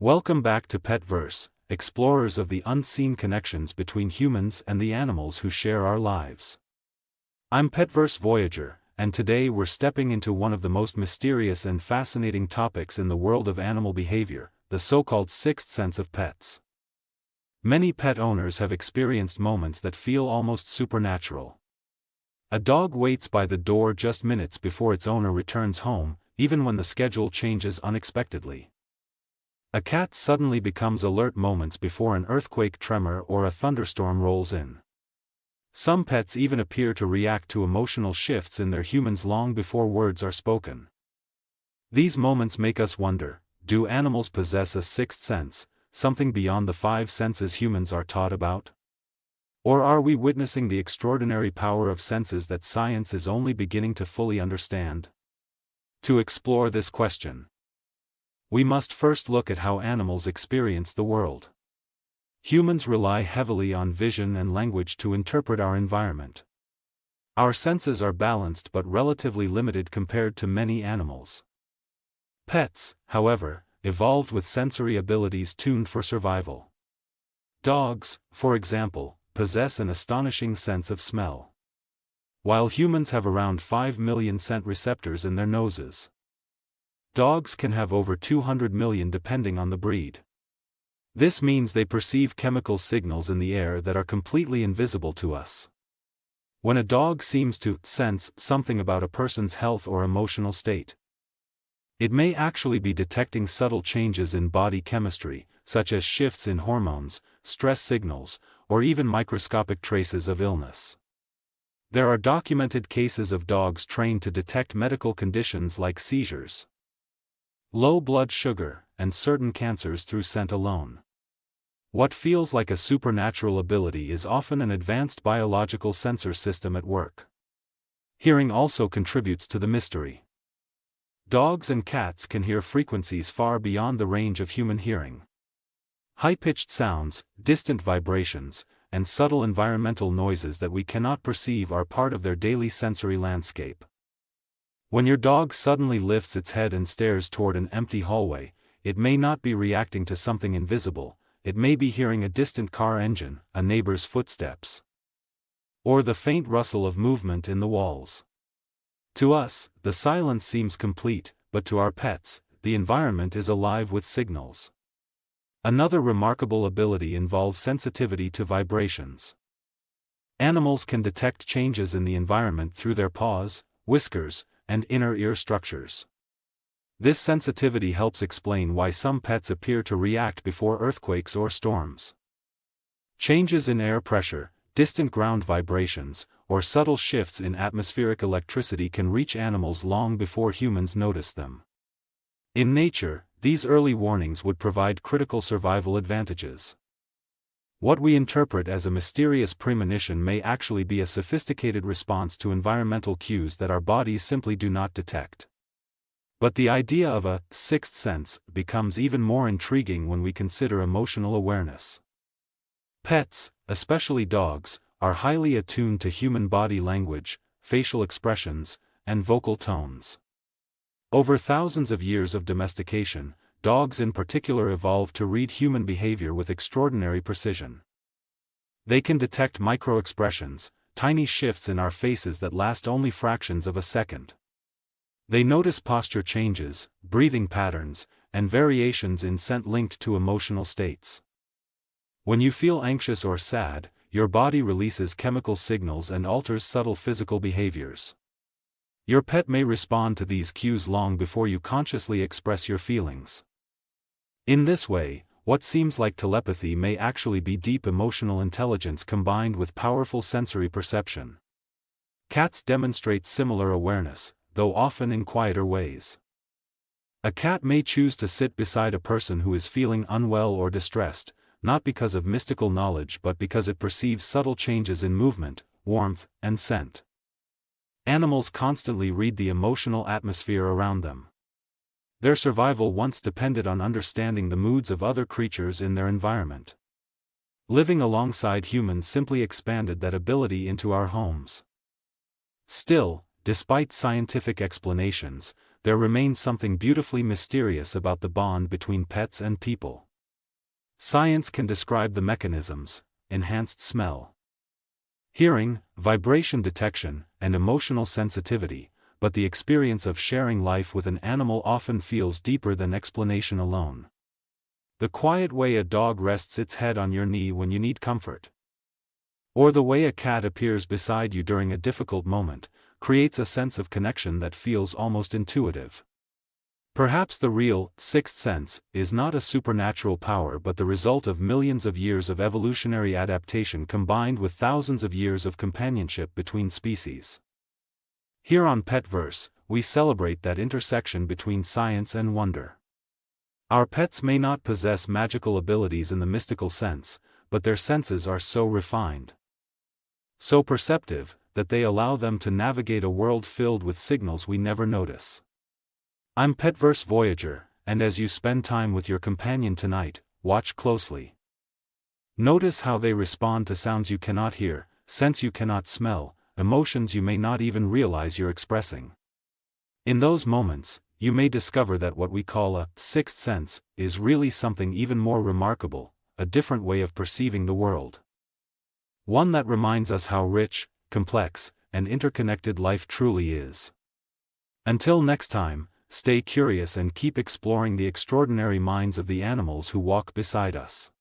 Welcome back to Petverse, explorers of the unseen connections between humans and the animals who share our lives. I'm Petverse Voyager, and today we're stepping into one of the most mysterious and fascinating topics in the world of animal behavior, the so-called sixth sense of pets. Many pet owners have experienced moments that feel almost supernatural. A dog waits by the door just minutes before its owner returns home, even when the schedule changes unexpectedly. A cat suddenly becomes alert moments before an earthquake tremor or a thunderstorm rolls in. Some pets even appear to react to emotional shifts in their humans long before words are spoken. These moments make us wonder, do animals possess a sixth sense, something beyond the five senses humans are taught about? Or are we witnessing the extraordinary power of senses that science is only beginning to fully understand? To explore this question, we must first look at how animals experience the world. Humans rely heavily on vision and language to interpret our environment. Our senses are balanced but relatively limited compared to many animals. Pets, however, evolved with sensory abilities tuned for survival. Dogs, for example, possess an astonishing sense of smell, while humans have around 5 million scent receptors in their noses. Dogs can have over 200 million depending on the breed. This means they perceive chemical signals in the air that are completely invisible to us. When a dog seems to sense something about a person's health or emotional state, it may actually be detecting subtle changes in body chemistry, such as shifts in hormones, stress signals, or even microscopic traces of illness. There are documented cases of dogs trained to detect medical conditions like seizures, low blood sugar, and certain cancers through scent alone. What feels like a supernatural ability is often an advanced biological sensor system at work. Hearing also contributes to the mystery. Dogs and cats can hear frequencies far beyond the range of human hearing. High-pitched sounds, distant vibrations, and subtle environmental noises that we cannot perceive are part of their daily sensory landscape. When your dog suddenly lifts its head and stares toward an empty hallway, it may not be reacting to something invisible, it may be hearing a distant car engine, a neighbor's footsteps, or the faint rustle of movement in the walls. To us, the silence seems complete, but to our pets, the environment is alive with signals. Another remarkable ability involves sensitivity to vibrations. Animals can detect changes in the environment through their paws, whiskers, and inner ear structures. This sensitivity helps explain why some pets appear to react before earthquakes or storms. Changes in air pressure, distant ground vibrations, or subtle shifts in atmospheric electricity can reach animals long before humans notice them. In nature, these early warnings would provide critical survival advantages. What we interpret as a mysterious premonition may actually be a sophisticated response to environmental cues that our bodies simply do not detect. But the idea of a sixth sense becomes even more intriguing when we consider emotional awareness. Pets, especially dogs, are highly attuned to human body language, facial expressions, and vocal tones. Over thousands of years of domestication, dogs in particular evolved to read human behavior with extraordinary precision. They can detect micro-expressions, tiny shifts in our faces that last only fractions of a second. They notice posture changes, breathing patterns, and variations in scent linked to emotional states. When you feel anxious or sad, your body releases chemical signals and alters subtle physical behaviors. Your pet may respond to these cues long before you consciously express your feelings. In this way, what seems like telepathy may actually be deep emotional intelligence combined with powerful sensory perception. Cats demonstrate similar awareness, though often in quieter ways. A cat may choose to sit beside a person who is feeling unwell or distressed, not because of mystical knowledge but because it perceives subtle changes in movement, warmth, and scent. Animals constantly read the emotional atmosphere around them. Their survival once depended on understanding the moods of other creatures in their environment. Living alongside humans simply expanded that ability into our homes. Still, despite scientific explanations, there remains something beautifully mysterious about the bond between pets and people. Science can describe the mechanisms: enhanced smell, hearing, vibration detection, and emotional sensitivity, but the experience of sharing life with an animal often feels deeper than explanation alone. The quiet way a dog rests its head on your knee when you need comfort, or the way a cat appears beside you during a difficult moment, creates a sense of connection that feels almost intuitive. Perhaps the real sixth sense is not a supernatural power but the result of millions of years of evolutionary adaptation combined with thousands of years of companionship between species. Here on Petverse, we celebrate that intersection between science and wonder. Our pets may not possess magical abilities in the mystical sense, but their senses are so refined, so perceptive, that they allow them to navigate a world filled with signals we never notice. I'm Petverse Voyager, and as you spend time with your companion tonight, watch closely. Notice how they respond to sounds you cannot hear, scents you cannot smell, emotions you may not even realize you're expressing. In those moments, you may discover that what we call a sixth sense is really something even more remarkable, a different way of perceiving the world. One that reminds us how rich, complex, and interconnected life truly is. Until next time, stay curious and keep exploring the extraordinary minds of the animals who walk beside us.